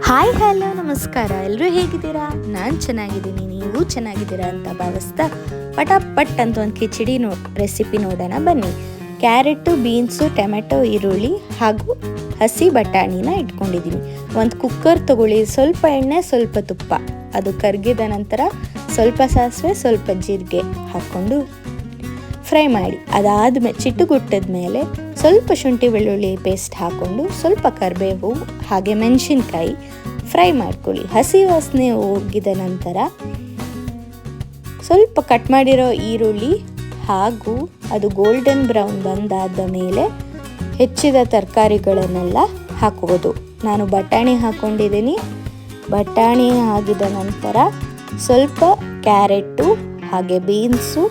Hi hello ನಮಸ್ಕಾರ, ಎಲ್ಲರೂ ಹೇಗಿದ್ದೀರಾ? ನಾನು ಚೆನ್ನಾಗಿದ್ದೀನಿ, ನೀವು ಚೆನ್ನಾಗಿದ್ದೀರಾ ಅಂತ ಭಾವಿಸ್ತಾ ಪಟಾಪಟ್ ಅಂತ ಒಂದು ಕಿಚಡಿ ರೆಸಿಪಿ ನೋಡೋಣ ಬನ್ನಿ. ಕ್ಯಾರೆಟು, ಬೀನ್ಸು, ಟೊಮೆಟೊ, ಈರುಳ್ಳಿ ಹಾಗೂ ಹಸಿ ಬಟಾಣಿನ ಇಟ್ಕೊಂಡಿದ್ದೀನಿ. ಒಂದು ಕುಕ್ಕರ್ ತಗೊಳ್ಳಿ, ಸ್ವಲ್ಪ ಎಣ್ಣೆ, ಸ್ವಲ್ಪ ತುಪ್ಪ, ಅದು ಕರಗಿದ ನಂತರ ಸ್ವಲ್ಪ ಸಾಸಿವೆ, ಸ್ವಲ್ಪ ಜೀರಿಗೆ ಹಾಕ್ಕೊಂಡು ಫ್ರೈ ಮಾಡಿ. ಅದಾದಮೇಲೆ ಚಿಟ್ಟುಗುಟ್ಟದ ಮೇಲೆ ಸ್ವಲ್ಪ ಶುಂಠಿ ಬೆಳ್ಳುಳ್ಳಿ ಪೇಸ್ಟ್ ಹಾಕ್ಕೊಂಡು ಸ್ವಲ್ಪ ಕರಿಬೇವು ಹಾಗೆ ಮೆಣಸಿನ್ಕಾಯಿ ಫ್ರೈ ಮಾಡ್ಕೊಳ್ಳಿ. ಹಸಿ ವಾಸನೆ ಹೋಗಿದ ನಂತರ ಸ್ವಲ್ಪ ಕಟ್ ಮಾಡಿರೋ ಈರುಳ್ಳಿ ಹಾಗೂ ಅದು ಗೋಲ್ಡನ್ ಬ್ರೌನ್ ಬಂದಾದ ಮೇಲೆ ಹೆಚ್ಚಿದ ತರಕಾರಿಗಳನ್ನೆಲ್ಲ ಹಾಕುವುದು. ನಾನು ಬಟಾಣಿ ಹಾಕ್ಕೊಂಡಿದ್ದೀನಿ. ಬಟಾಣಿ ಆಗಿದ ನಂತರ ಸ್ವಲ್ಪ ಕ್ಯಾರೆಟು ಹಾಗೆ ಬೀನ್ಸು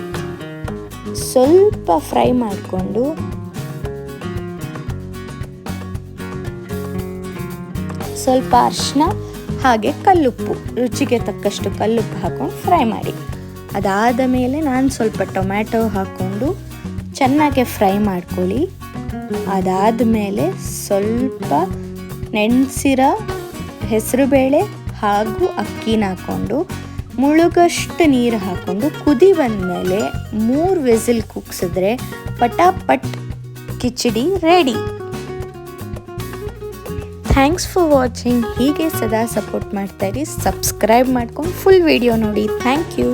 ಸ್ವಲ್ಪ ಫ್ರೈ ಮಾಡಿಕೊಂಡು ಸ್ವಲ್ಪ ಅರಿಶಿನ ಹಾಗೆ ಕಲ್ಲುಪ್ಪು, ರುಚಿಗೆ ತಕ್ಕಷ್ಟು ಕಲ್ಲುಪ್ಪು ಹಾಕ್ಕೊಂಡು ಫ್ರೈ ಮಾಡಿ. ಅದಾದ ಮೇಲೆ ನಾನು ಸ್ವಲ್ಪ ಟೊಮ್ಯಾಟೊ ಹಾಕ್ಕೊಂಡು ಚೆನ್ನಾಗಿ ಫ್ರೈ ಮಾಡ್ಕೊಳ್ಳಿ. ಅದಾದ ಮೇಲೆ ಸ್ವಲ್ಪ ನೆನೆಸಿರೋ ಹೆಸರುಬೇಳೆ ಹಾಗೂ ಅಕ್ಕಿನ ಹಾಕ್ಕೊಂಡು ಮುಳುಗಷ್ಟು ನೀರು ಹಾಕ್ಕೊಂಡು ಕುದಿ ಬಂದಮೇಲೆ 3 ವಿಸಿಲ್ ಕೂಗ್ಸಿದ್ರೆ ಪಟಾಪಟ್ khichdi ready. Thanks for watching. ಹೀಗೆ ಸದಾ ಸಪೋರ್ಟ್ ಮಾಡ್ತಾಯಿರಿ. ಸಬ್ಸ್ಕ್ರೈಬ್ ಮಾಡ್ಕೊಂಡು ಫುಲ್ ವಿಡಿಯೋ ನೋಡಿ. Thank you.